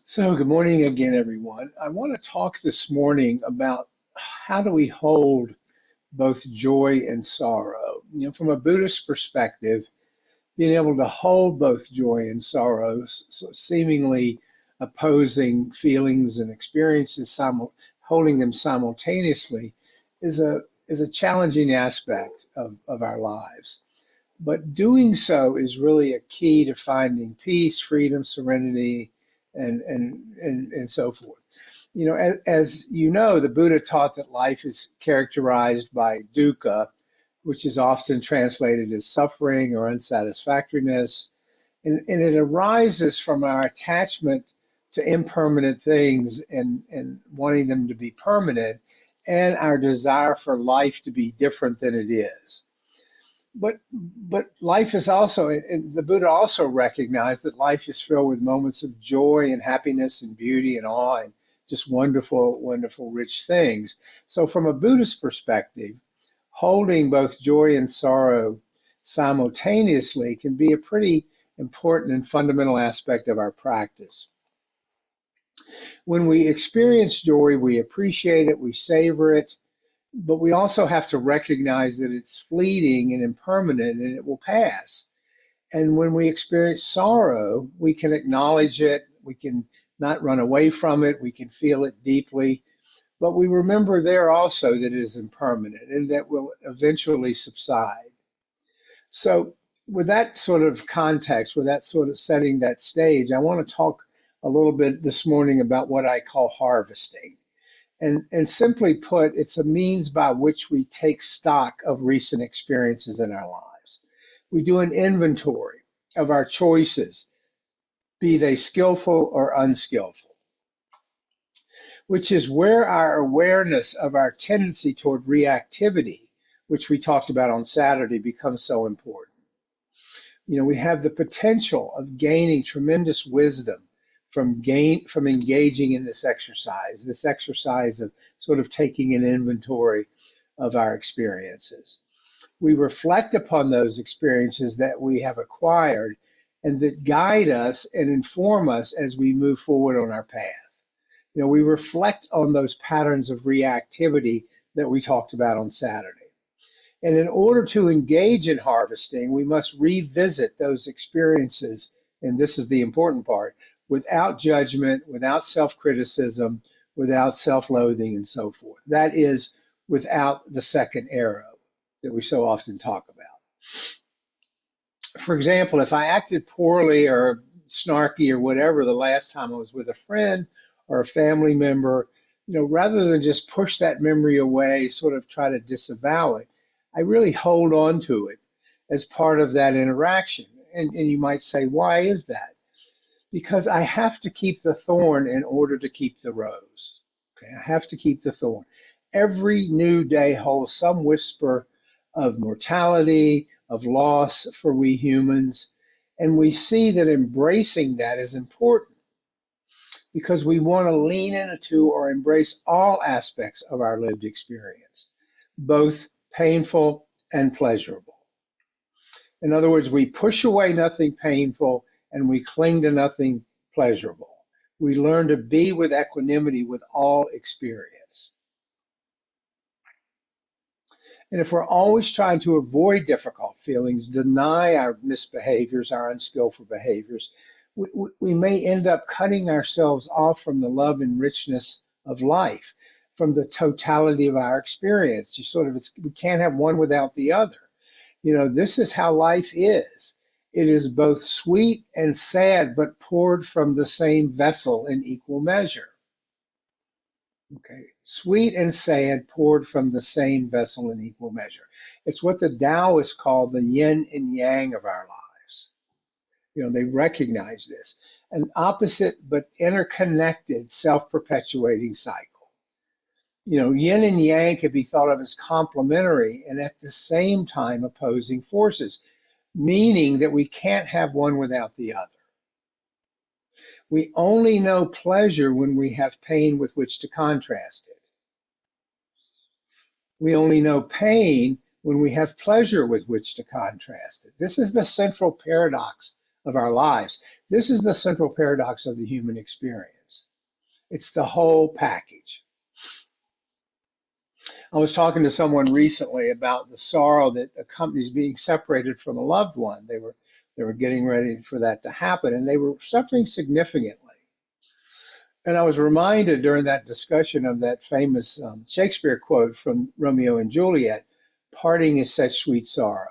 So, good morning again, everyone. I want to talk this morning about how do we hold both joy and sorrow. From a Buddhist perspective, being able to hold both joy and sorrow, seemingly opposing feelings and experiences, holding them simultaneously, is a challenging aspect of our lives. But doing so is really a key to finding peace, freedom, serenity, and so forth. As you know, the Buddha taught that life is characterized by dukkha, which is often translated as suffering or unsatisfactoriness, and it arises from our attachment to impermanent things and wanting them to be permanent, and our desire for life to be different than it is. But life is also, and the Buddha also recognized that life is filled with moments of joy and happiness and beauty and awe and just wonderful, wonderful, rich things. So, from a Buddhist perspective, holding both joy and sorrow simultaneously can be a pretty important and fundamental aspect of our practice. When we experience joy, we appreciate it, we savor it, but we also have to recognize that it's fleeting and impermanent and it will pass. And when we experience sorrow, we can acknowledge it, we can not run away from it, we can feel it deeply, but we remember there also that it is impermanent and that will eventually subside. So, with that sort of context, with that sort of setting that stage, I want to talk a little bit this morning about what I call harvesting. And simply put, it's a means by which we take stock of recent experiences in our lives. We do an inventory of our choices, be they skillful or unskillful, which is where our awareness of our tendency toward reactivity, which we talked about on Saturday, becomes so important. We have the potential of gaining tremendous wisdom from engaging in this exercise of sort of taking an inventory of our experiences. We reflect upon those experiences that we have acquired and that guide us and inform us as we move forward on our path. We reflect on those patterns of reactivity that we talked about on Saturday. And in order to engage in harvesting, we must revisit those experiences, and this is the important part, without judgment, without self criticism, without self loathing, and so forth. That is without the second arrow that we so often talk about. For example, if I acted poorly or snarky or whatever the last time I was with a friend or a family member, rather than just push that memory away, sort of try to disavow it, I really hold on to it as part of that interaction. And you might say, why is that? Because I have to keep the thorn in order to keep the rose. Okay, I have to keep the thorn. Every new day holds some whisper of mortality, of loss for we humans. And we see that embracing that is important because we want to lean into or embrace all aspects of our lived experience, both painful and pleasurable. In other words, we push away nothing painful and we cling to nothing pleasurable. We learn to be with equanimity with all experience. And if we're always trying to avoid difficult feelings, deny our misbehaviors, our unskillful behaviors, we may end up cutting ourselves off from the love and richness of life, from the totality of our experience. We can't have one without the other. This is how life is. It is both sweet and sad, but poured from the same vessel in equal measure. Okay, sweet and sad poured from the same vessel in equal measure. It's what the Taoists call the yin and yang of our lives. They recognize this. An opposite but interconnected self-perpetuating cycle. Yin and yang can be thought of as complementary and at the same time opposing forces, meaning that we can't have one without the other. We only know pleasure when we have pain with which to contrast it. We only know pain when we have pleasure with which to contrast it. This is the central paradox of our lives. This is the central paradox of the human experience. It's the whole package. I was talking to someone recently about the sorrow that accompanies being separated from a loved one. They were getting ready for that to happen, and they were suffering significantly. And I was reminded during that discussion of that famous Shakespeare quote from Romeo and Juliet: "Parting is such sweet sorrow.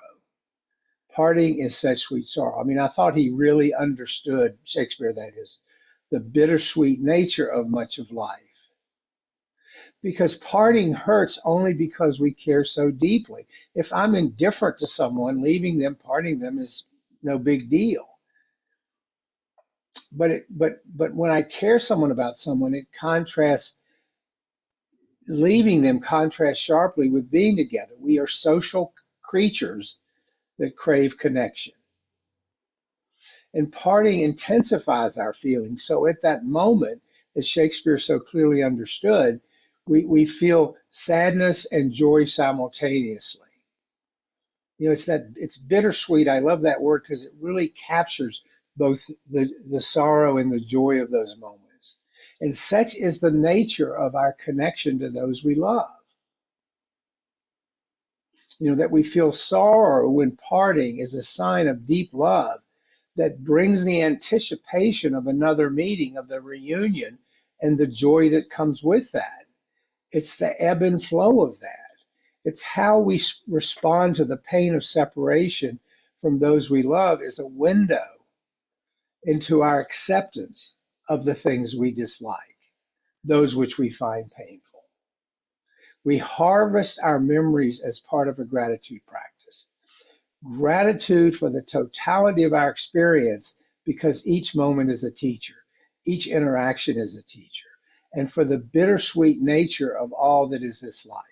Parting is such sweet sorrow." I mean, I thought he really understood, Shakespeare that is, the bittersweet nature of much of life. Because parting hurts only because we care so deeply. If I'm indifferent to someone, leaving them, parting them is no big deal. But when I care someone about someone, it contrasts. Leaving them contrasts sharply with being together. We are social creatures that crave connection. And parting intensifies our feelings. So at that moment, as Shakespeare so clearly understood, we feel sadness and joy simultaneously. It's bittersweet. I love that word because it really captures both the sorrow and the joy of those moments. And such is the nature of our connection to those we love. That we feel sorrow when parting is a sign of deep love that brings the anticipation of another meeting, of the reunion, and the joy that comes with that. It's the ebb and flow of that. It's how we respond to the pain of separation from those we love is a window into our acceptance of the things we dislike, those which we find painful. We harvest our memories as part of a gratitude practice. Gratitude for the totality of our experience because each moment is a teacher, each interaction is a teacher, and for the bittersweet nature of all that is this life.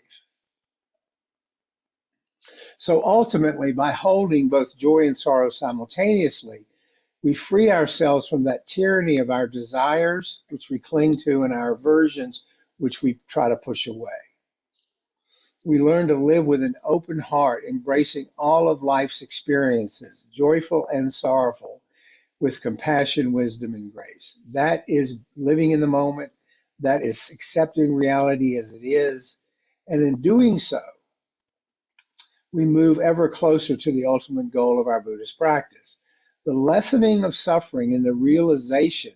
So ultimately, by holding both joy and sorrow simultaneously, we free ourselves from that tyranny of our desires, which we cling to, and our aversions, which we try to push away. We learn to live with an open heart, embracing all of life's experiences, joyful and sorrowful, with compassion, wisdom, and grace. That is living in the moment. That is accepting reality as it is. And in doing so, we move ever closer to the ultimate goal of our Buddhist practice, the lessening of suffering and the realization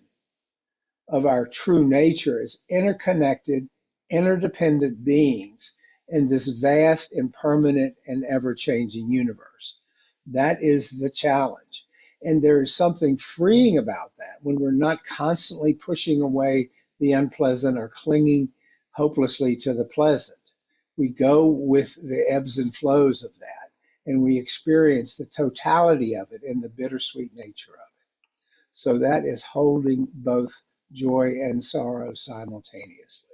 of our true nature as interconnected, interdependent beings in this vast, impermanent, and ever changing universe. That is the challenge. And there is something freeing about that when we're not constantly pushing away the unpleasant or clinging hopelessly to the pleasant. We go with the ebbs and flows of that, and we experience the totality of it and the bittersweet nature of it. So that is holding both joy and sorrow simultaneously.